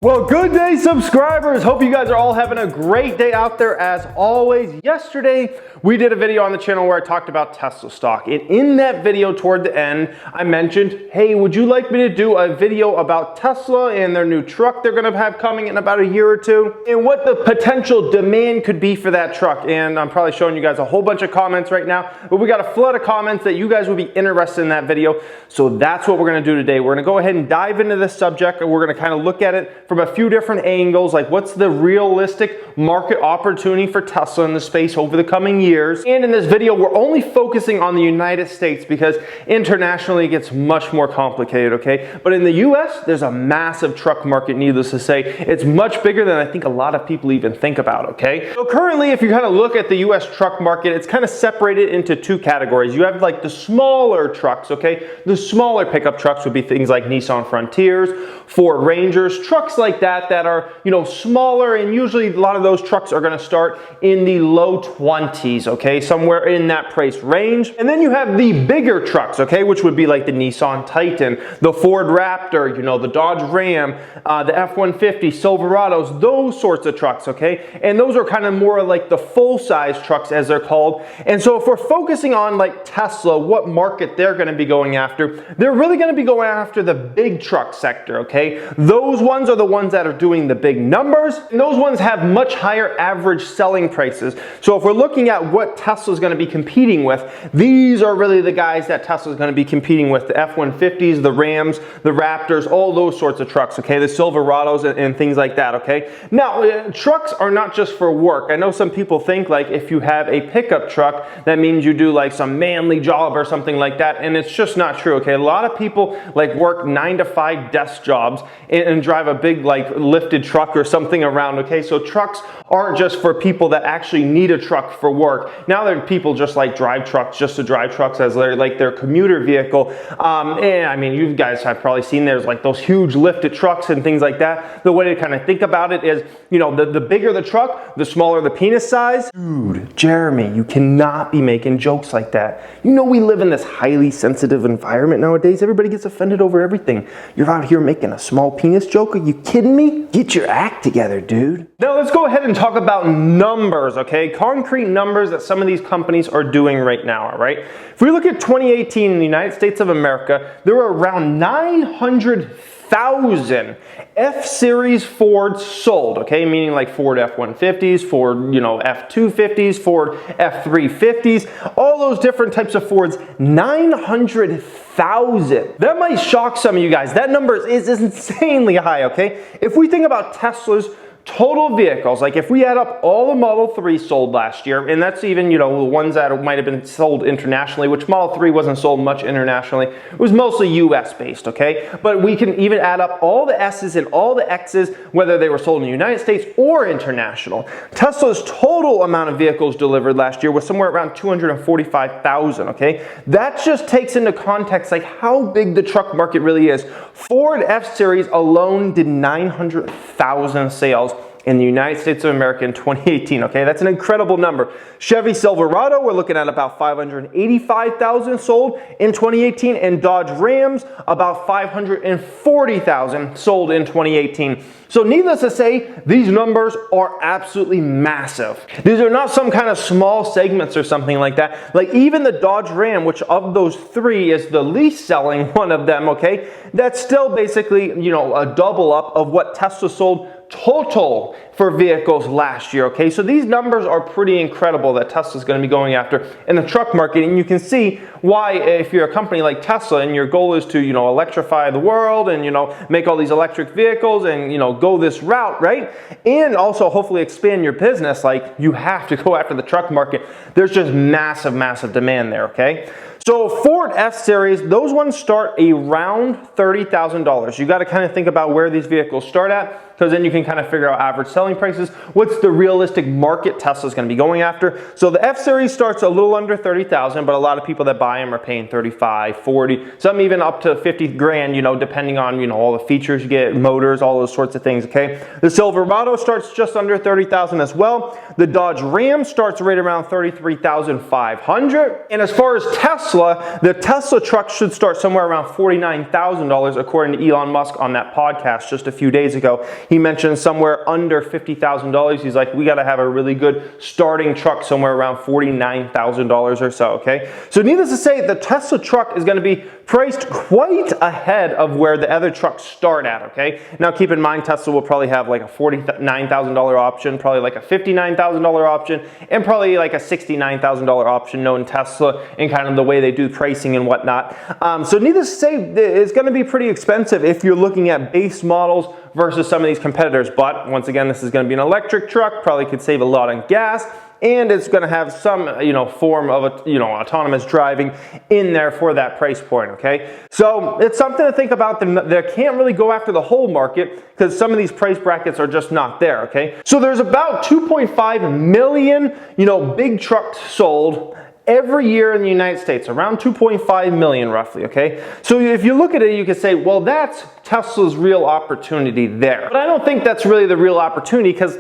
Well, good day, subscribers. Hope you guys are all having a great day out there as always. Yesterday, we did a video on the channel where I talked about Tesla stock. And in that video toward the end, I mentioned, hey, would you like me to do a video about Tesla and their new truck they're gonna have coming in about a year or two, and what the potential demand could be for that truck? And I'm probably showing you guys a whole bunch of comments right now, but we got a flood of comments that you guys would be interested in that video. So that's what we're gonna do today. We're gonna go ahead and dive into this subject, and we're gonna kind of look at it from a few different angles, like what's the realistic market opportunity for Tesla in the space over the coming years. And in this video, we're only focusing on the United States because internationally it gets much more complicated, okay? But in the US, there's a massive truck market, needless to say. It's much bigger than I think a lot of people even think about, okay? So currently, if you kind of look at the US truck market, it's kind of separated into two categories. You have like the smaller trucks, okay? The smaller pickup trucks would be things like Nissan Frontiers, Ford Rangers, trucks like that are, you know, smaller, and usually a lot of those trucks are going to start in the low 20s, okay, somewhere in that price range. And then you have the bigger trucks, okay, which would be like the Nissan Titan, the Ford Raptor, you know, the Dodge Ram, the F-150, Silverados, those sorts of trucks, okay? And those are kind of more like the full-size trucks, as they're called. And so if we're focusing on like Tesla, what market they're going to be going after, they're really going to be going after the big truck sector, okay? Those ones are the ones that are doing the big numbers, and those ones have much higher average selling prices. So if we're looking at what Tesla is going to be competing with, these are really the guys that Tesla is going to be competing with: the F-150s, the Rams, the Raptors, all those sorts of trucks, okay? The Silverados and things like that, okay? Now, trucks are not just for work. I know some people think like if you have a pickup truck, that means you do like some manly job or something like that, and it's just not true, okay? A lot of people like work 9-to-5 desk jobs and drive a big like lifted truck or something around, okay? So trucks aren't just for people that actually need a truck for work. Now there are people just like drive trucks just to drive trucks as their commuter vehicle. And I mean, you guys have probably seen there's like those huge lifted trucks and things like that. The way to kind of think about it is, you know, the bigger the truck, the smaller the penis size. Dude, Jeremy, you cannot be making jokes like that. You know we live in this highly sensitive environment nowadays. Everybody gets offended over everything. You're out here making a small penis joke? Are you kidding me? Get your act together, dude. Now let's go ahead and talk about numbers, okay? Concrete numbers that some of these companies are doing right now, all right? If we look at 2018 in the United States of America, there were around 900,000 F-Series Fords sold, okay? Meaning like Ford F-150s, Ford, you know, F-250s, Ford F-350s, all those different types of Fords. 900,000. That might shock some of you guys. That number is insanely high, okay? If we think about Tesla's total vehicles, like if we add up all the Model 3 sold last year, and that's even, you know, the ones that might have been sold internationally, which Model 3 wasn't sold much internationally. It was mostly US based, okay? But we can even add up all the S's and all the X's, whether they were sold in the United States or international. Tesla's total amount of vehicles delivered last year was somewhere around 245,000, okay? That just takes into context like how big the truck market really is. Ford F-Series alone did 900,000 sales in the United States of America in 2018, okay? That's an incredible number. Chevy Silverado, we're looking at about 585,000 sold in 2018, and Dodge Rams, about 540,000 sold in 2018. So needless to say, these numbers are absolutely massive. These are not some kind of small segments or something like that. Like even the Dodge Ram, which of those three is the least selling one of them, okay? That's still basically, you know, a double up of what Tesla sold total for vehicles last year, okay? So these numbers are pretty incredible that Tesla's going to be going after in the truck market, and you can see why if you're a company like Tesla and your goal is to, you know, electrify the world and, you know, make all these electric vehicles and, you know, go this route, right? And also hopefully expand your business, like you have to go after the truck market. There's just massive, massive demand there, okay? So Ford F-Series, those ones start around $30,000. You got to kind of think about where these vehicles start at, because then you can kind of figure out average selling prices. What's the realistic market Tesla's going to be going after? So the F-Series starts a little under 30,000, but a lot of people that buy them are paying 35, 40, some even up to 50 grand, you know, depending on, you know, all the features you get, motors, all those sorts of things, okay? The Silverado starts just under 30,000 as well. The Dodge Ram starts right around 33,500. And as far as Tesla, the Tesla truck should start somewhere around $49,000 according to Elon Musk on that podcast just a few days ago. He mentioned somewhere under $50,000. He's like, we got to have a really good starting truck somewhere around $49,000 or so, okay? So needless to say, the Tesla truck is going to be priced quite ahead of where the other trucks start at, okay? Now keep in mind, Tesla will probably have like a $49,000 option, probably like a $59,000 option, and probably like a $69,000 option knowing Tesla and kind of the way they do pricing and whatnot. So needless to say, it's going to be pretty expensive if you're looking at base models versus some of these competitors. But once again, this is going to be an electric truck, probably could save a lot on gas, and it's going to have some, form of, autonomous driving in there for that price point, okay? So it's something to think about. They can't really go after the whole market because some of these price brackets are just not there, okay? So there's about 2.5 million, big trucks sold every year in the United States, around 2.5 million roughly, okay? So if you look at it, you can say, well, that's Tesla's real opportunity there. But I don't think that's really the real opportunity because,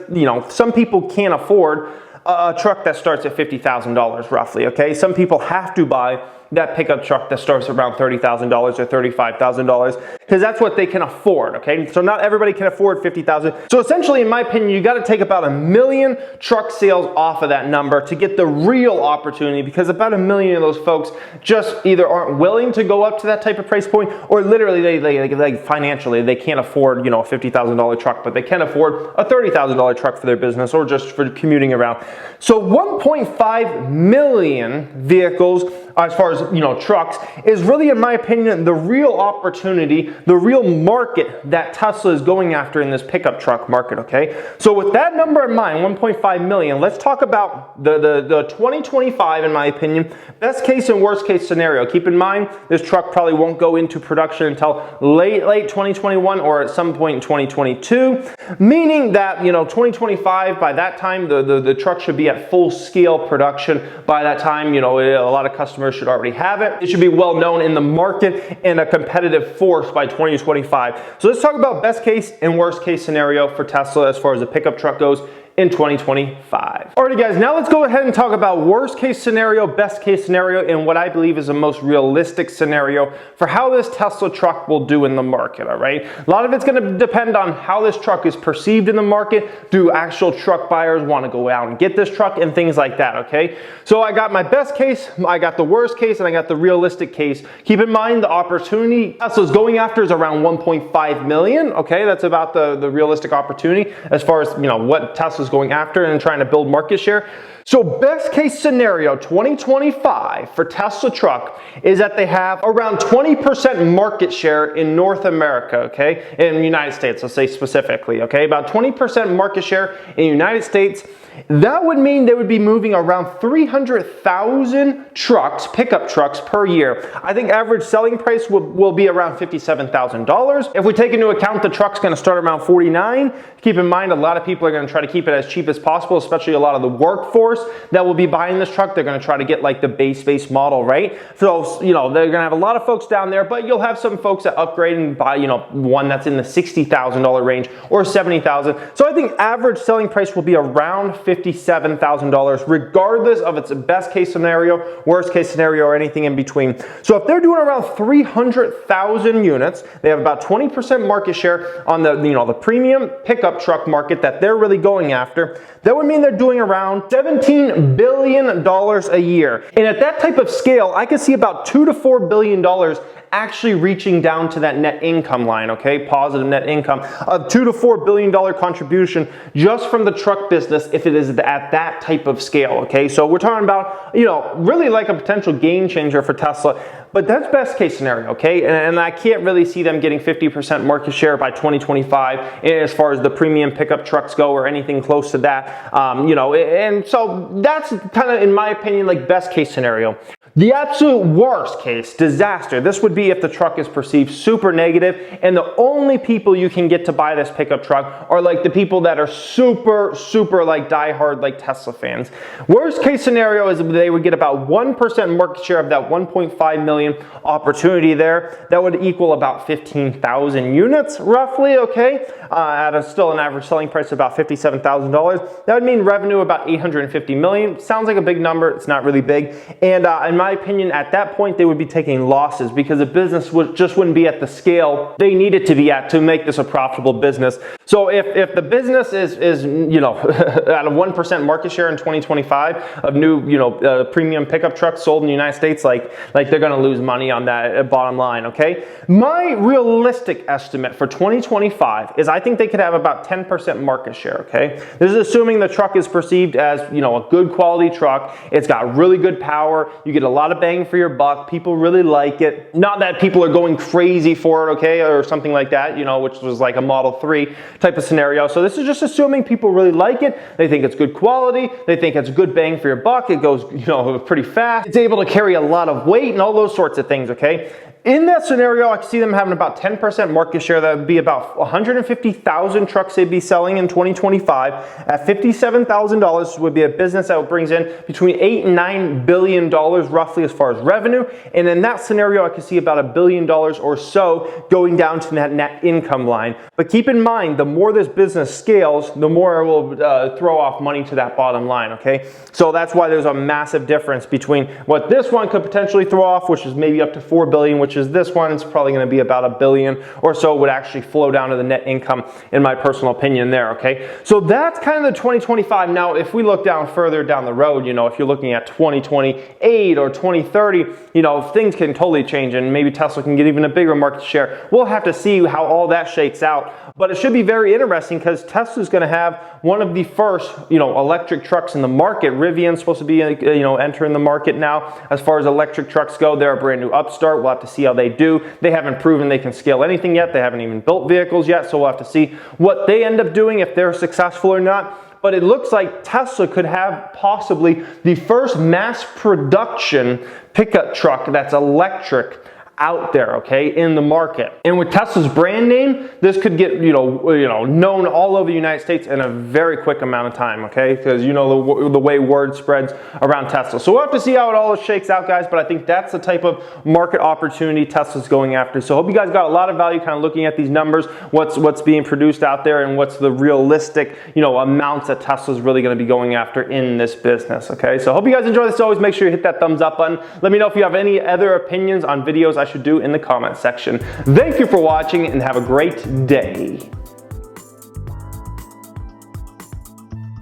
some people can't afford a truck that starts at $50,000 roughly, okay? Some people have to buy that pickup truck that starts around $30,000 or $35,000 because that's what they can afford, okay? So not everybody can afford $50,000. So essentially, in my opinion, you got to take about 1 million truck sales off of that number to get the real opportunity, because about 1 million of those folks just either aren't willing to go up to that type of price point, or literally they financially they can't afford, a $50,000 truck, but they can afford a $30,000 truck for their business or just for commuting around. So 1.5 million vehicles as far as trucks is really, in my opinion, the real opportunity, the real market that Tesla is going after in this pickup truck market, okay? So with that number in mind, 1.5 million, let's talk about the 2025, in my opinion, best case and worst case scenario. Keep in mind, this truck probably won't go into production until late 2021 or at some point in 2022, meaning that, 2025, by that time, the truck should be at full scale production. By that time, a lot of customers should already have it. It should be well known in the market and a competitive force by 2025. So let's talk about best case and worst case scenario for Tesla as far as the pickup truck goes in 2025. Alrighty guys, now let's go ahead and talk about worst case scenario, best case scenario, and what I believe is the most realistic scenario for how this Tesla truck will do in the market, alright? A lot of it's going to depend on how this truck is perceived in the market. Do actual truck buyers want to go out and get this truck and things like that, okay? So I got my best case, I got the worst case, and I got the realistic case. Keep in mind the opportunity Tesla's going after is around 1.5 million, okay? That's about the realistic opportunity as far as, what Tesla's going after and trying to build market share. So best case scenario 2025 for Tesla truck is that they have around 20% market share in North America, okay? In the United States, let's say specifically, okay? About 20% market share in the United States. That would mean they would be moving around 300,000 trucks, pickup trucks per year. I think average selling price will be around $57,000. If we take into account the truck's going to start around $49,000, keep in mind a lot of people are going to try to keep it as cheap as possible, especially a lot of the workforce that will be buying this truck. They're going to try to get like the base model, right? So, they're going to have a lot of folks down there, but you'll have some folks that upgrade and buy, one that's in the $60,000 range or $70,000. So I think average selling price will be around $57,000, regardless of its best case scenario, worst case scenario, or anything in between. So if they're doing around 300,000 units, they have about 20% market share on the premium pickup truck market that they're really going after. That would mean they're doing around $17 billion a year. And at that type of scale, I could see about $2 to $4 billion actually reaching down to that net income line, okay? Positive net income of $2 to $4 billion contribution just from the truck business if it is at that type of scale, okay? So we're talking about, really like a potential game changer for Tesla, but that's best case scenario, okay? And I can't really see them getting 50% market share by 2025 as far as the premium pickup trucks go or anything close to that, and so that's kind of, in my opinion, like best case scenario. The absolute worst case, disaster, this would be if the truck is perceived super negative and the only people you can get to buy this pickup truck are like the people that are super like diehard like Tesla fans. Worst case scenario is they would get about 1% market share of that 1.5 million million opportunity there. That would equal about 15,000 units roughly, okay? At still an average selling price of about $57,000. That would mean revenue about 850 million. Sounds like a big number, it's not really big. And in my opinion, at that point, they would be taking losses because the business just wouldn't be at the scale they need it to be at to make this a profitable business. So if the business is you know, at a 1% market share in 2025 of new, you know, premium pickup trucks sold in the United States, like they're gonna lose money on that bottom line, okay? My realistic estimate for 2025 is I think they could have about 10% market share, okay? This is assuming the truck is perceived as, you know, a good quality truck. It's got really good power. You get a lot of bang for your buck. People really like it. Not that people are going crazy for it, okay, or something like that, you know, which was like a Model 3 type of scenario. So this is just assuming people really like it. They think it's good quality. They think it's good bang for your buck. It goes, you know, pretty fast. It's able to carry a lot of weight and all those sorts of things, okay? In that scenario, I can see them having about 10% market share. That would be about 150,000 trucks they'd be selling in 2025. At $57,000 would be a business that brings in between $8 and $9 billion roughly as far as revenue. And in that scenario, I can see about $1 billion or so going down to that net income line. But keep in mind, the more this business scales, the more it will throw off money to that bottom line, okay? So that's why there's a massive difference between what this one could potentially throw off, which is maybe up to $4 billion, which is this one. It's probably going to be about $1 billion or so would actually flow down to the net income, in my personal opinion there, okay? So that's kind of the 2025. Now, if we look down further down the road, you know, if you're looking at 2028 or 2030, you know, things can totally change and maybe Tesla can get even a bigger market share. We'll have to see how all that shakes out. But it should be very interesting because Tesla's going to have one of the first, you know, electric trucks in the market. Rivian's supposed to be, you know, entering the market now. As far as electric trucks go, they're a brand new upstart. We'll have to see how they do. They haven't proven they can scale anything yet. They haven't even built vehicles yet. So we'll have to see what they end up doing, if they're successful or not. But it looks like Tesla could have possibly the first mass production pickup truck that's electric out there, okay, in the market. And with Tesla's brand name, this could get, you know, known all over the United States in a very quick amount of time, okay? Because you know the way word spreads around Tesla. So we'll have to see how it all shakes out, guys, but I think that's the type of market opportunity Tesla's going after. So I hope you guys got a lot of value kind of looking at these numbers, what's being produced out there and what's the realistic, you know, amounts that Tesla's really going to be going after in this business, okay? So I hope you guys enjoy this. As always, make sure you hit that thumbs up button. Let me know if you have any other opinions on videos I should do in the comment section. Thank you for watching and have a great day.